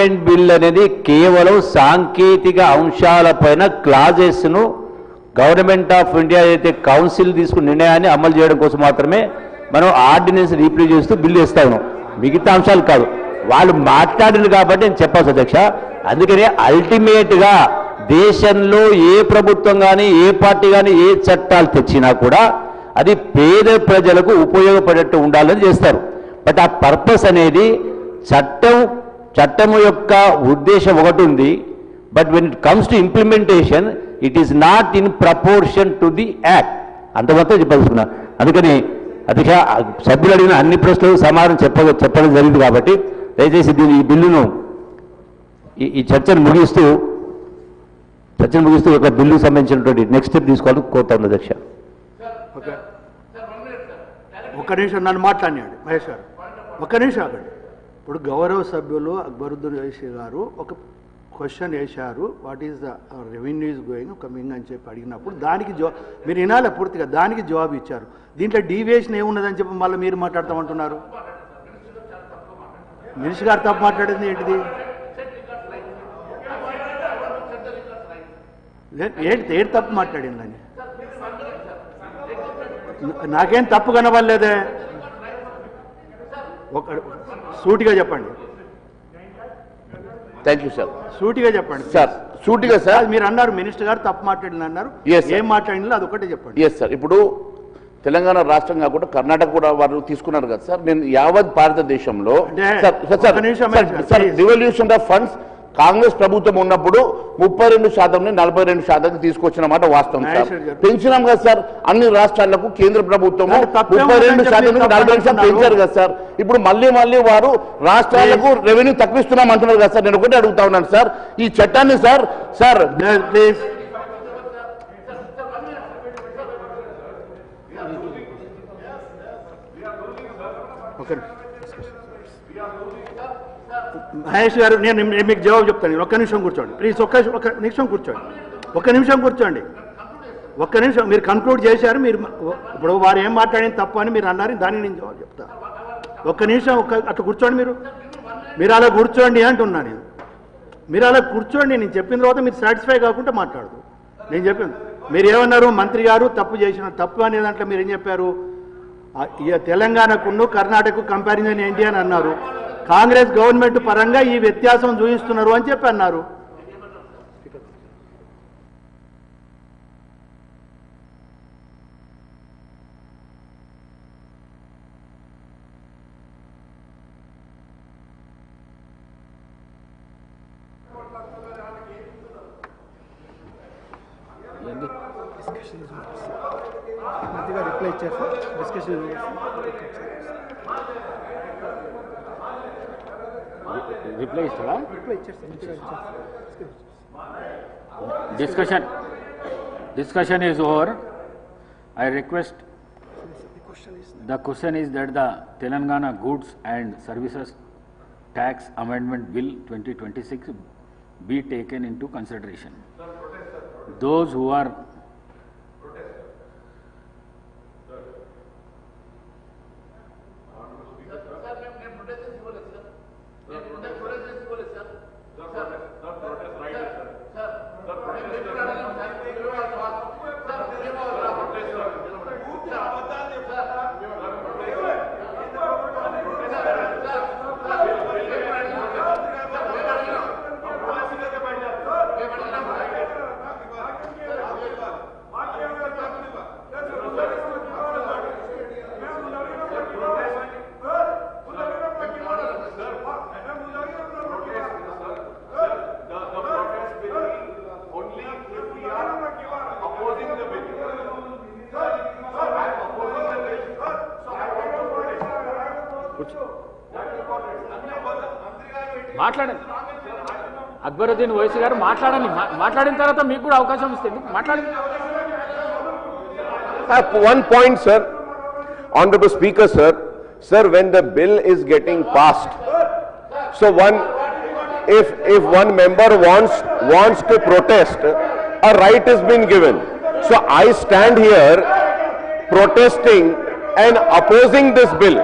Amendment bill అనేది కేవలం సాంకేతిక అంశాలపైన క్లాజెస్ను గవర్నమెంట్ ఆఫ్ ఇండియా అయితే కౌన్సిల్ తీసుకున్న నిర్ణయాన్ని అమలు చేయడం కోసం మాత్రమే మనం ఆర్డినెన్స్ రీప్లేస్ చేస్తూ బిల్లు ఇస్తా ఉన్నాం. మిగతా అంశాలు కాదు. వాళ్ళు మాట్లాడింది కాబట్టి నేను చెప్పాల్సి అధ్యక్ష. అందుకని అల్టిమేట్గా దేశంలో ఏ ప్రభుత్వం కానీ ఏ పార్టీ కానీ ఏ చట్టాలు తెచ్చినా కూడా అది పేద ప్రజలకు ఉపయోగపడేట్టు ఉండాలని చేస్తారు. బట్ ఆ పర్పస్ అనేది చట్టము యొక్క ఉద్దేశం ఒకటి ఉంది. But when it comes to implementation it is not in proportion to the act. అంతమాత్రం చెప్పదలుచుకున్నా. అందుకని అధ్యక్ష సభ్యులు అడిగిన అన్ని ప్రశ్నలకు సమాధానం చెప్పడం జరిగింది కాబట్టి దయచేసి ఈ బిల్లును ఈ చర్చను ముగిస్తూ ఒక బిల్లుకు సంబంధించినటువంటి నెక్స్ట్ స్టెప్ తీసుకోవాలని కోరుతా ఉంది అధ్యక్ష. ఒక్క నిమిషం నన్ను మాట్లాడినాడు మహేష్ గారు, ఒక్క నిమిషం ఆగండి. ఇప్పుడు గౌరవ సభ్యులు అక్బరుద్దీన్ ఓవైసీ గారు ఒక క్వశ్చన్ వేశారు, what is the revenue is going coming అని చెప్పి అడిగినప్పుడు దానికి మీరు వినాలి పూర్తిగా, దానికి జవాబు ఇచ్చారు. దీంట్లో డీవియేషన్ ఏమున్నదని చెప్పి మళ్ళీ మీరు మాట్లాడతామంటున్నారు. మినిస్టర్ గారు తప్పు మాట్లాడేది ఏంటిది? ఏడు తప్పు మాట్లాడిందని నాకేం తప్పు కనవలేదే. ఒక సూటిగా చెప్పండి. Thank you sir. సూటిగా చెప్పండి సార్. సూటిగా సార్ మీరు అన్నారు మినిస్టర్ గారు తప్పు మాట్లాడింది అన్నారు. ఏం మాట్లాడిందో అదొకటే చెప్పండి. Yes sir. ఇప్పుడు తెలంగాణ రాష్ట్రం కాకుండా కర్ణాటక కూడా వారు తీసుకున్నారు కదా సార్. నేను యావత్ భారతదేశంలో రివల్యూషన్ ఆఫ్ ఫండ్స్ కాంగ్రెస్ ప్రభుత్వం ఉన్నప్పుడు 32% 42% తీసుకొచ్చిన మాట వాస్తవం సార్. పెంచినాం కదా సార్ అన్ని రాష్ట్రాలకు. కేంద్ర ప్రభుత్వం 32% 42% పెంచారు కదా సార్. ఇప్పుడు మళ్ళీ వారు రాష్ట్రాలకు రెవెన్యూ తగ్గిస్తున్నాం అంటున్నారు కదా సార్. నేను ఒకటి అడుగుతా ఉన్నాను సార్, ఈ చట్టాన్ని సార్ ప్లీజ్ మహేష్ గారు, నేను మీకు జవాబు చెప్తాను. ఒక్క నిమిషం కూర్చోండి ప్లీజ్. ఒక్క నిమిషం కూర్చోండి. ఒక్క నిమిషం మీరు కన్క్లూడ్ చేశారు. మీరు ఇప్పుడు వారు ఏం మాట్లాడింది తప్పు అని మీరు అన్నారు, దానికి నేను జవాబు చెప్తా. ఒక్క నిమిషం అట్లా కూర్చోండి. మీరు అలా కూర్చోండి అంటున్నా నేను. మీరు అలా కూర్చోండి. నేను చెప్పిన తర్వాత మీరు సాటిస్ఫై కాకుండా మాట్లాడదు. నేను చెప్పాను మీరు ఏమన్నారు, మంత్రి గారు తప్పు చేసిన తప్పు అనే దాంట్లో మీరు ఏం చెప్పారు, తెలంగాణకును కర్ణాటకకు కంపారిజన్ ఏంటి అని అన్నారు. కాంగ్రెస్ గవర్నమెంట్ పరంగా ఈ వ్యత్యాసం చూపిస్తున్నారు అని చెప్పి అన్నారు. రిప్లై ఇచ్చారు. డిస్కషన్ రిప్లై ఇస్తారా? Discussion is over. I request, the question is that the Telangana Goods and Services Tax Amendment Bill 2026 be taken into consideration. Those who are మాట్లాడండి. అక్బరుద్దీన్ ఓవైసీ గారు మాట్లాడండి. మాట్లాడిన తర్వాత మీకు కూడా అవకాశం ఇస్తుంది. మాట్లాడండి. One point, sir. Honorable Speaker, sir. Sir, when the bill is getting passed, so if one member wants to protest, a right has been given. So I stand here protesting and opposing this bill.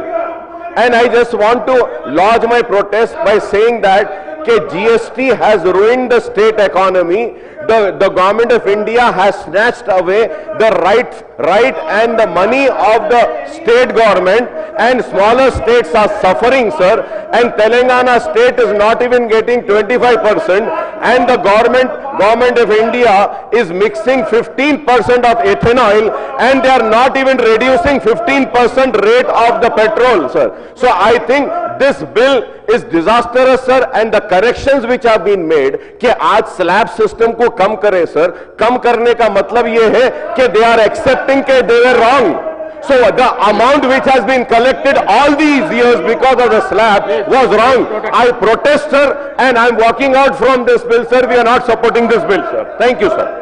And I just want to lodge my protest by saying that कि GST has ruined the state economy. The government of India has snatched away the right and the money of the state government, and smaller states are suffering, sir. And Telangana state is not even getting 25%, and the government of India is mixing 15% of ethanol, and they are not even reducing 15% rate of the petrol, sir. So I think this bill is disastrous, sir, and the corrections which have been made कि आज slab system को कम करें, sir. कम करने का मतलब ये है कि they are accepting कि they were wrong. So the amount which has been collected all these years because of the slab was wrong. I protest, sir, and I am walking out from this bill, sir. We are not supporting this bill, sir. Thank you, sir.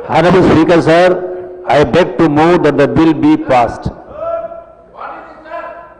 Honorable Speaker, sir, I beg to move that the bill be passed.